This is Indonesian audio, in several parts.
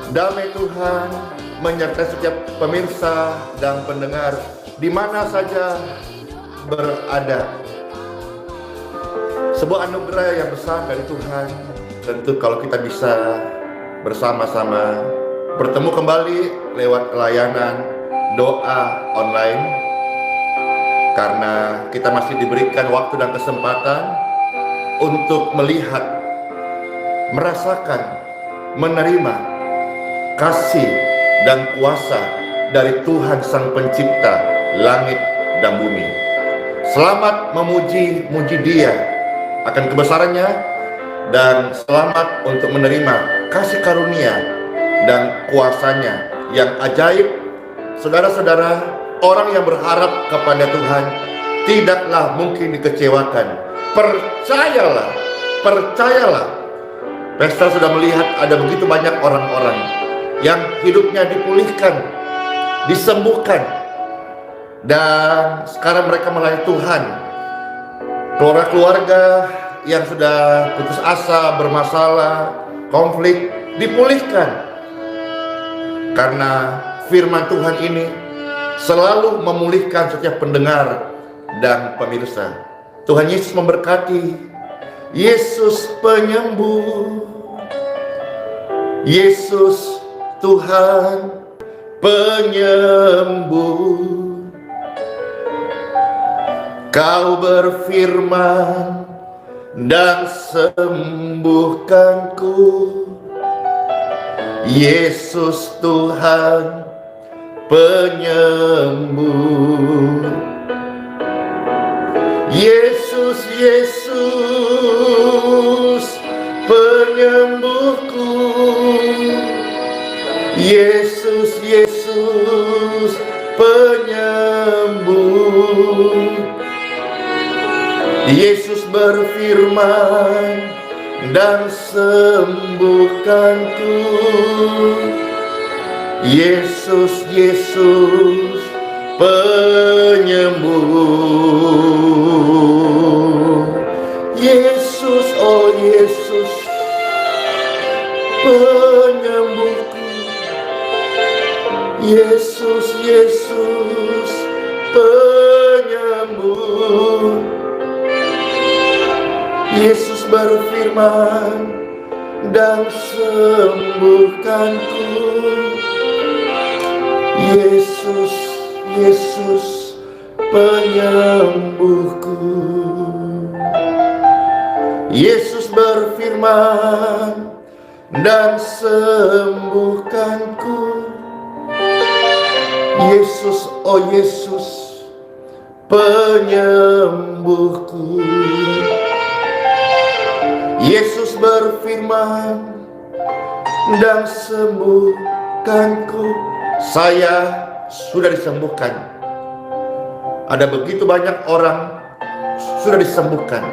Damai Tuhan menyertai setiap pemirsa dan pendengar di mana saja berada. Sebuah anugerah yang besar dari Tuhan. Tentu kalau kita bisa bersama-sama bertemu kembali lewat layanan doa online, karena kita masih diberikan waktu dan kesempatan untuk melihat, merasakan, menerima kasih dan kuasa dari Tuhan Sang Pencipta langit dan bumi. Selamat memuji Dia akan kebesarannya, dan selamat untuk menerima kasih karunia dan kuasanya yang ajaib. Saudara-saudara, orang yang berharap kepada Tuhan tidaklah mungkin dikecewakan. Percayalah. Pesta sudah melihat ada begitu banyak orang-orang yang hidupnya dipulihkan, disembuhkan, dan sekarang mereka melayani Tuhan. Keluarga-keluarga yang sudah putus asa, bermasalah, konflik, dipulihkan. Karena firman Tuhan ini selalu memulihkan setiap pendengar dan pemirsa. Tuhan Yesus memberkati. Yesus penyembuh, Yesus Tuhan penyembuh. Kau berfirman dan sembuhkanku. Yesus Tuhan penyembuh. Yesus penyembuhku. Yesus penyembuh. Yesus berfirman dan sembuhkanku. Yesus penyembuh. Yesus, oh Yesus penyembuhku. Yesus penyembuh. Yesus berfirman dan sembuhkanku. Yesus penyembuhku. Yesus berfirman dan sembuhkanku. Yesus, oh Yesus penyembuhku. Yesus berfirman dan sembuhkanku. Saya sudah disembuhkan. Ada begitu banyak orang sudah disembuhkan.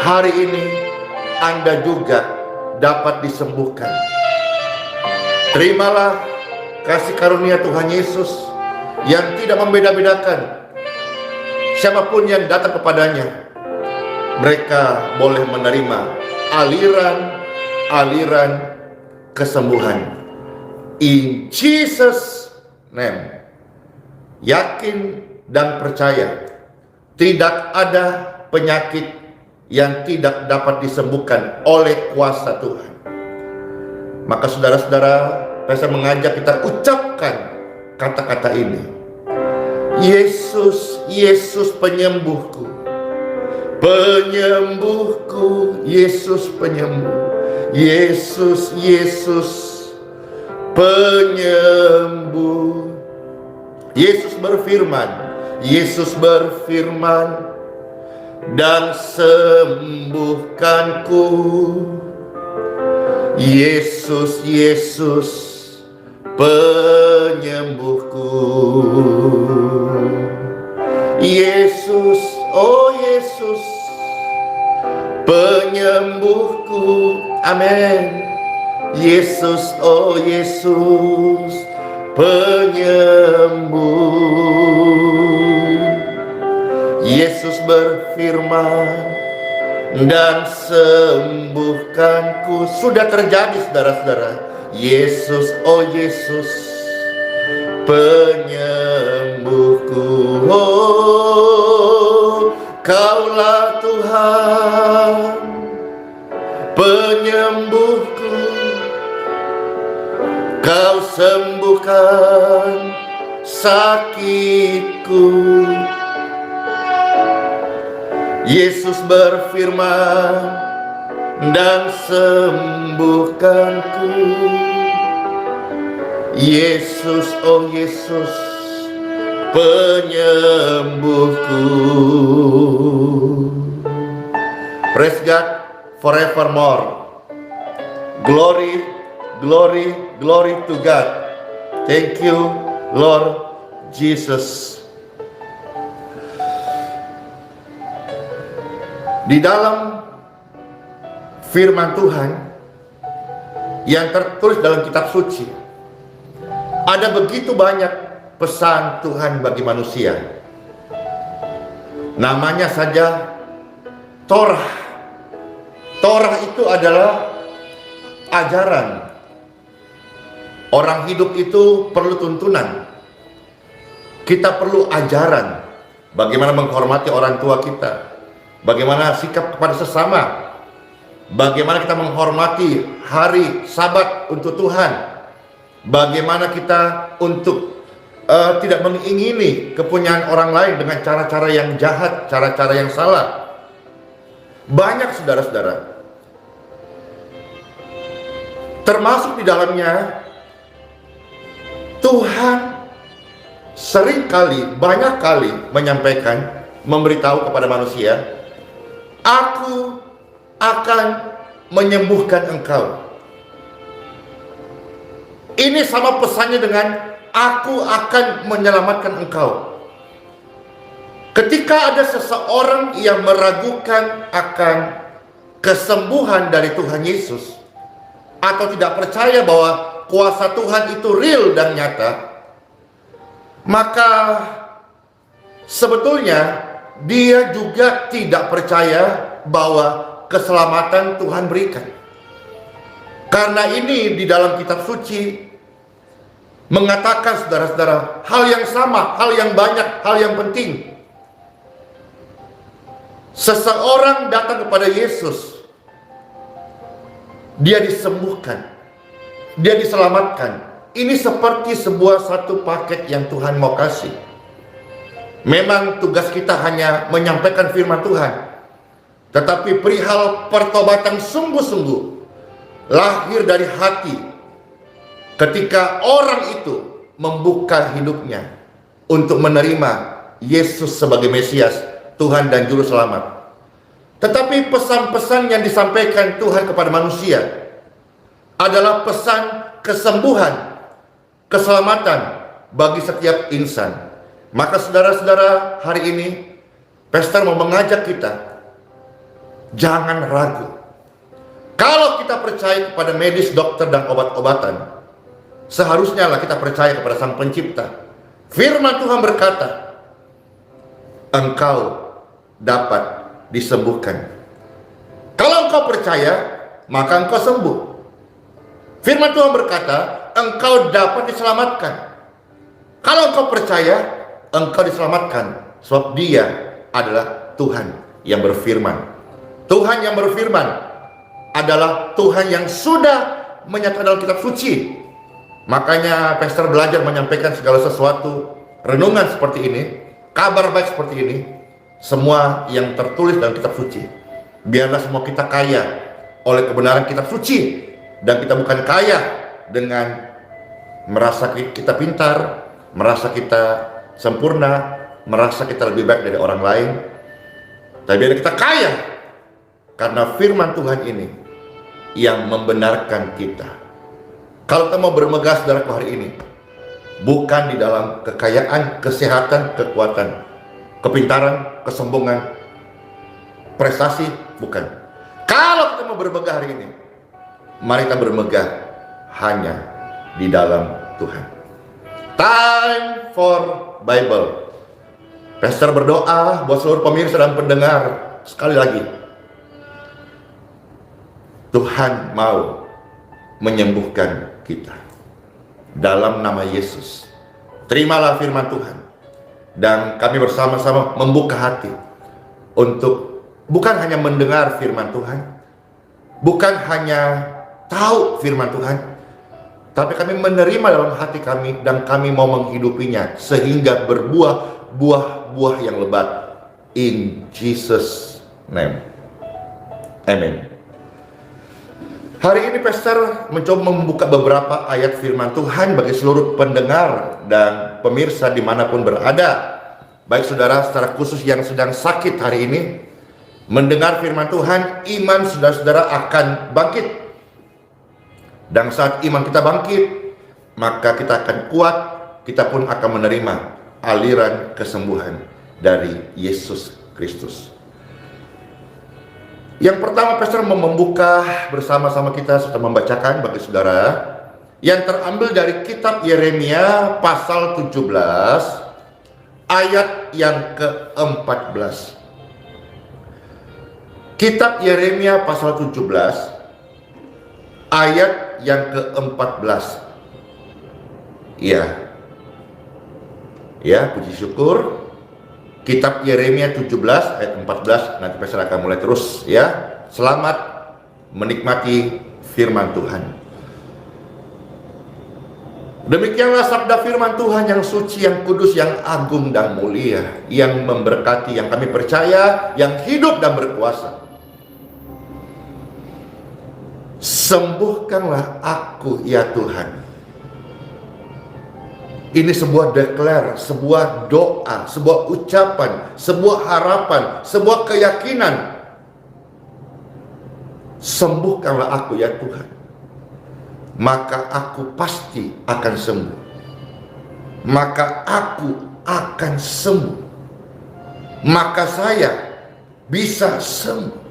Hari ini Anda juga dapat disembuhkan. Terimalah kasih karunia Tuhan Yesus yang tidak membeda-bedakan siapapun yang datang kepadanya. Mereka boleh menerima aliran kesembuhan. In Jesus name. Yakin dan percaya, tidak ada penyakit yang tidak dapat disembuhkan oleh kuasa Tuhan. Maka saudara-saudara, saya mengajak kita ucapkan kata-kata ini. Yesus penyembuhku. Penyembuhku, Yesus penyembuh. Yesus penyembuh. Yesus berfirman dan sembuhkanku. Yesus penyembuhku. Yesus, oh Yesus penyembuhku. Amin. Yesus, oh Yesus penyembuh. Yesus berfirman dan sembuhkanku. Sudah terjadi, saudara-saudara. Yesus, oh Yesus, penyembuhku. Oh, Kaulah Tuhan, penyembuhku. Kau sembuhkan sakitku. Yesus berfirman dan sembuhkanku. Yesus, oh Yesus, penyembuhku. Praise God forevermore. Glory, glory, glory to God. Thank you, Lord Jesus. Di dalam firman Tuhan yang tertulis dalam kitab suci, ada begitu banyak pesan Tuhan bagi manusia. Namanya saja Torah. Torah itu adalah ajaran. Orang hidup itu perlu tuntunan. Kita perlu ajaran. Bagaimana menghormati orang tua kita, bagaimana sikap kepada sesama, bagaimana kita menghormati hari Sabat untuk Tuhan, bagaimana kita untuk tidak mengingini kepunyaan orang lain dengan cara-cara yang jahat, cara-cara yang salah. Banyak saudara-saudara, termasuk di dalamnya Tuhan seringkali, banyak kali menyampaikan, memberitahu kepada manusia, Aku akan menyembuhkan engkau. Ini sama pesannya dengan Aku akan menyelamatkan engkau. Ketika ada seseorang yang meragukan akan kesembuhan dari Tuhan Yesus, atau tidak percaya bahwa kuasa Tuhan itu real dan nyata, maka sebetulnya dia juga tidak percaya bahwa keselamatan Tuhan berikan. Karena ini di dalam kitab suci mengatakan, saudara-saudara, hal yang sama, hal yang banyak, hal yang penting. Seseorang datang kepada Yesus, dia disembuhkan, dia diselamatkan. Ini seperti sebuah satu paket yang Tuhan mau kasih. Memang tugas kita hanya menyampaikan firman Tuhan, tetapi perihal pertobatan sungguh-sungguh, lahir dari hati, ketika orang itu membuka hidupnya untuk menerima Yesus sebagai Mesias, Tuhan dan Juru Selamat. Tetapi pesan-pesan yang disampaikan Tuhan kepada manusia adalah pesan kesembuhan, keselamatan bagi setiap insan. Maka saudara-saudara, hari ini Pastor mau mengajak kita, jangan ragu. Kalau kita percaya kepada medis, dokter, dan obat-obatan, seharusnya lah kita percaya kepada Sang Pencipta. Firman Tuhan berkata, engkau dapat disembuhkan. Kalau engkau percaya, maka engkau sembuh. Firman Tuhan berkata, engkau dapat diselamatkan. Kalau engkau percaya, engkau diselamatkan, sebab Dia adalah Tuhan yang berfirman. Tuhan yang berfirman adalah Tuhan yang sudah menyatakan dalam kitab suci. Makanya Pastor belajar menyampaikan segala sesuatu, renungan seperti ini, kabar baik seperti ini, semua yang tertulis dalam kitab suci. Biarlah semua kita kaya oleh kebenaran kitab suci, dan kita bukan kaya dengan merasa kita pintar, merasa kita sempurna, merasa kita lebih baik dari orang lain. Tapi biar kita kaya karena firman Tuhan ini yang membenarkan kita. Kalau kita mau bermegah saudaraku hari ini, bukan di dalam kekayaan, kesehatan, kekuatan, kepintaran, kesombongan, prestasi, bukan. Kalau kita mau bermegah hari ini, mari kita bermegah hanya di dalam Tuhan. Time for Bible. Pastor berdoa buat seluruh pemirsa dan pendengar. Sekali lagi, Tuhan mau menyembuhkan kita. Dalam nama Yesus, terimalah firman Tuhan. Dan kami bersama-sama membuka hati untuk bukan hanya mendengar firman Tuhan, bukan hanya tahu firman Tuhan, tapi kami menerima dalam hati kami dan kami mau menghidupinya sehingga berbuah buah-buah yang lebat. In Jesus' name. Amen. Hari ini Pastor mencoba membuka beberapa ayat firman Tuhan bagi seluruh pendengar dan pemirsa dimanapun berada. Baik saudara secara khusus yang sedang sakit hari ini, mendengar firman Tuhan, iman saudara-saudara akan bangkit. Dan saat iman kita bangkit, maka kita akan kuat, kita pun akan menerima aliran kesembuhan dari Yesus Kristus. Yang pertama, Pastor mau membuka bersama-sama kita serta membacakan bagi saudara yang terambil dari kitab Yeremia pasal 17 ayat yang ke-14. Kitab Yeremia pasal 17 ayat yang ke-14. Ya, puji syukur. Kitab Yeremia 17 ayat 14. Nanti Pastor akan mulai terus ya. Selamat menikmati firman Tuhan. Demikianlah sabda firman Tuhan yang suci, yang kudus, yang agung dan mulia, yang memberkati, yang kami percaya, yang hidup dan berkuasa. Sembuhkanlah aku ya Tuhan. Ini sebuah declare, sebuah doa, sebuah ucapan, sebuah harapan, sebuah keyakinan. Sembuhkanlah aku ya Tuhan, maka aku pasti akan sembuh. Maka aku akan sembuh. Maka saya bisa sembuh.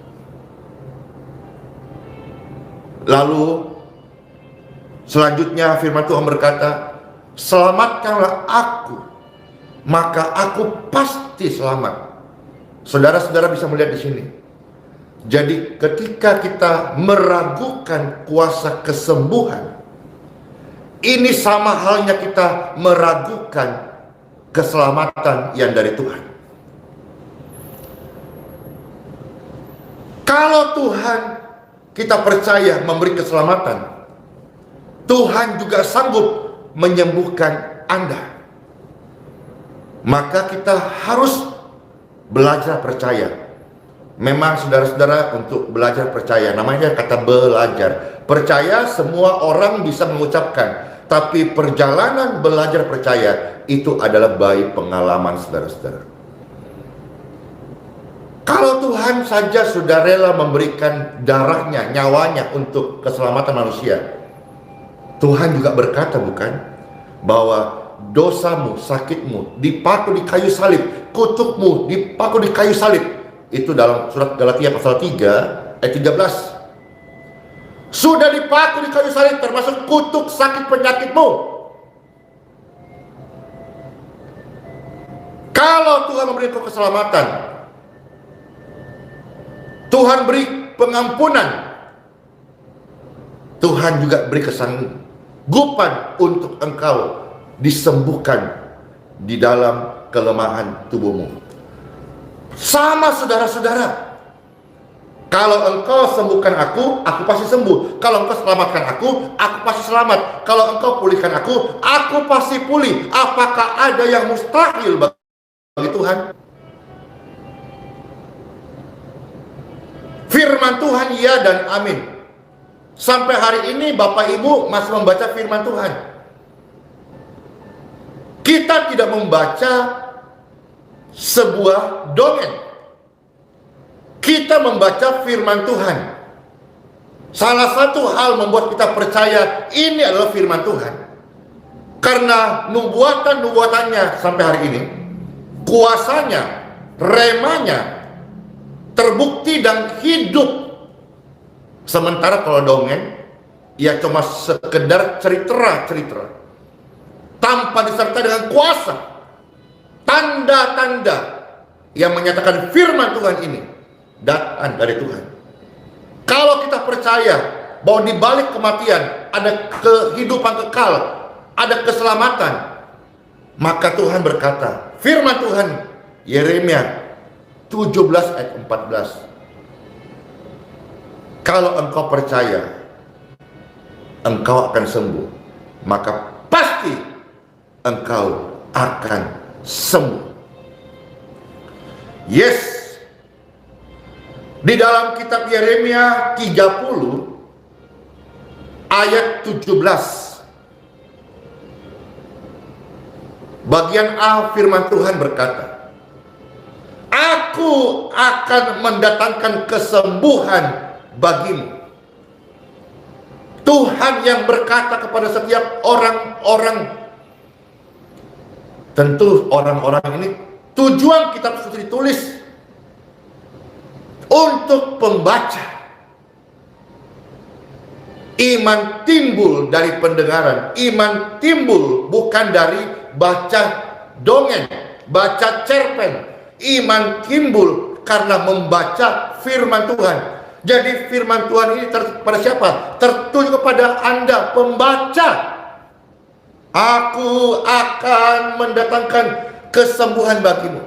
Lalu selanjutnya firman Tuhan berkata, selamatkanlah aku, maka aku pasti selamat. Saudara-saudara bisa melihat di sini. Jadi ketika kita meragukan kuasa kesembuhan, ini sama halnya kita meragukan keselamatan yang dari Tuhan. Kalau Tuhan kita percaya memberi keselamatan, Tuhan juga sanggup menyembuhkan Anda. Maka kita harus belajar percaya. Memang saudara-saudara, untuk belajar percaya, namanya kata belajar. Percaya semua orang bisa mengucapkan, tapi perjalanan belajar percaya itu adalah by pengalaman saudara-saudara. Kalau Tuhan saja sudah rela memberikan darahnya, nyawanya untuk keselamatan manusia, Tuhan juga berkata bukan, bahwa dosamu, sakitmu dipaku di kayu salib, kutukmu dipaku di kayu salib. Itu dalam surat Galatia pasal 3 ayat 13. Sudah dipaku di kayu salib, termasuk kutuk sakit penyakitmu. Kalau Tuhan memberi keselamatan, Tuhan beri pengampunan, Tuhan juga beri kesanggupan untuk engkau disembuhkan di dalam kelemahan tubuhmu. Sama saudara-saudara, kalau engkau sembuhkan aku pasti sembuh. Kalau engkau selamatkan aku pasti selamat. Kalau engkau pulihkan aku pasti pulih. Apakah ada yang mustahil bagi Tuhan? Firman Tuhan ya dan amin. Sampai hari ini Bapak Ibu masih membaca firman Tuhan. Kita tidak membaca sebuah dongeng. Kita membaca firman Tuhan. Salah satu hal membuat kita percaya ini adalah firman Tuhan, karena nubuatan-nubuatannya sampai hari ini, kuasanya, remanya terbukti dan hidup. Sementara kalau dongeng, ya cuma sekedar cerita tanpa disertai dengan kuasa, tanda-tanda yang menyatakan firman Tuhan ini datang dari Tuhan. Kalau kita percaya bahwa di balik kematian ada kehidupan kekal, ada keselamatan. Maka Tuhan berkata, firman Tuhan Yeremia 17 ayat 14, kalau engkau percaya engkau akan sembuh, maka pasti engkau akan sembuh. Yes, di dalam kitab Yeremia 30 ayat 17, bagian A, firman Tuhan berkata, aku akan mendatangkan kesembuhan bagimu. Tuhan yang berkata kepada setiap orang-orang. Tentu orang-orang ini tujuan kitab suci ditulis untuk pembaca. Iman timbul dari pendengaran. Iman timbul bukan dari baca dongeng, baca cerpen. Iman timbul karena membaca firman Tuhan. Jadi firman Tuhan ini pada siapa? Tertuju kepada Anda pembaca. Aku akan mendatangkan kesembuhan bagimu.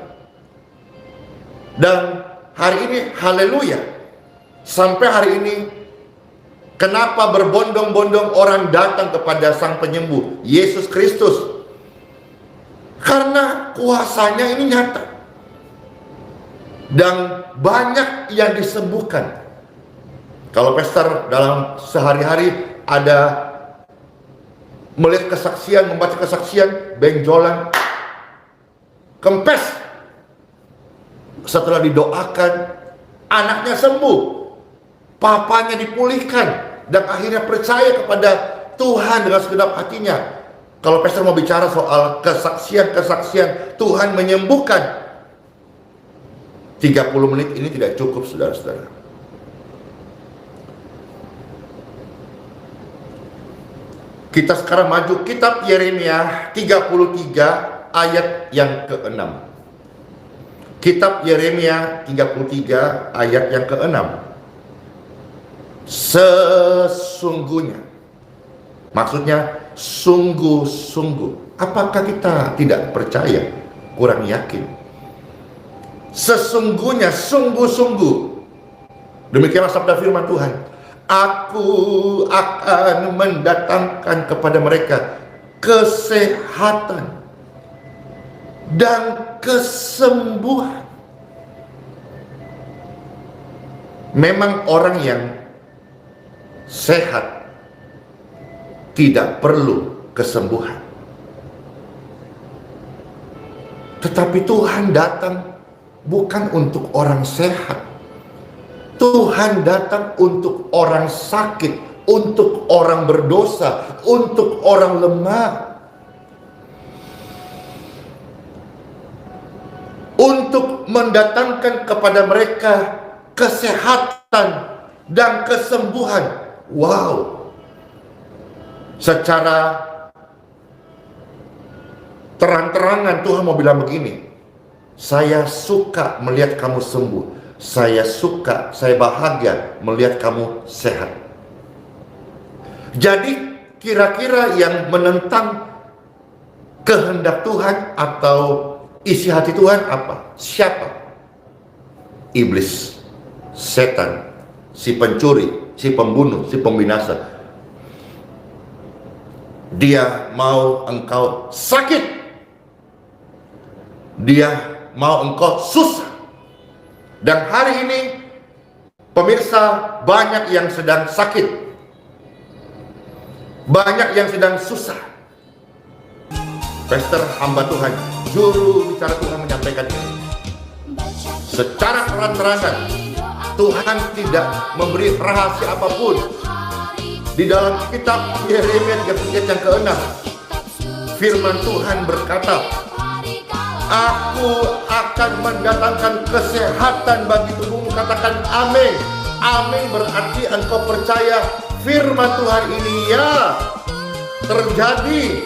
Dan hari ini, haleluya, sampai hari ini, kenapa berbondong-bondong orang datang kepada Sang Penyembuh Yesus Kristus? Karena kuasanya ini nyata. Dan banyak yang disembuhkan. Kalau pastor dalam sehari-hari ada melihat kesaksian, membaca kesaksian, benjolan, kempes, setelah didoakan, anaknya sembuh, papanya dipulihkan, dan akhirnya percaya kepada Tuhan dengan segenap hatinya. Kalau pastor mau bicara soal kesaksian, Tuhan menyembuhkan, 30 menit ini tidak cukup, saudara-saudara. Kita sekarang maju kitab Yeremia 33 ayat yang ke-6. Kitab Yeremia 33 ayat yang ke-6. Sesungguhnya, maksudnya sungguh-sungguh. Apakah kita tidak percaya? Kurang yakin. Sesungguhnya, sungguh-sungguh. Demikianlah sabda firman Tuhan. Aku akan mendatangkan kepada mereka kesehatan dan kesembuhan. Memang orang yang sehat tidak perlu kesembuhan. Tetapi Tuhan datang bukan untuk orang sehat. Tuhan datang untuk orang sakit, untuk orang berdosa, untuk orang lemah, untuk mendatangkan kepada mereka kesehatan dan kesembuhan. Wow, secara terang-terangan Tuhan mau bilang begini, saya suka melihat kamu sembuh. Saya suka, saya bahagia melihat kamu sehat. Jadi kira-kira yang menentang kehendak Tuhan atau isi hati Tuhan apa? Siapa? Iblis, setan, si pencuri, si pembunuh, si pembinasa. Dia mau engkau sakit. Dia mau engkau susah. Dan hari ini, pemirsa, banyak yang sedang sakit, banyak yang sedang susah. Pastor hamba Tuhan, juru bicara Tuhan menyampaikan ini. Secara terang-terangan, Tuhan tidak memberi rahasia apapun. Di dalam kitab Yeremia 33 yang ke-6, firman Tuhan berkata, aku akan mendatangkan kesehatan bagi tubuhmu. Katakan amin. Amin berarti engkau percaya firman Tuhan ini ya terjadi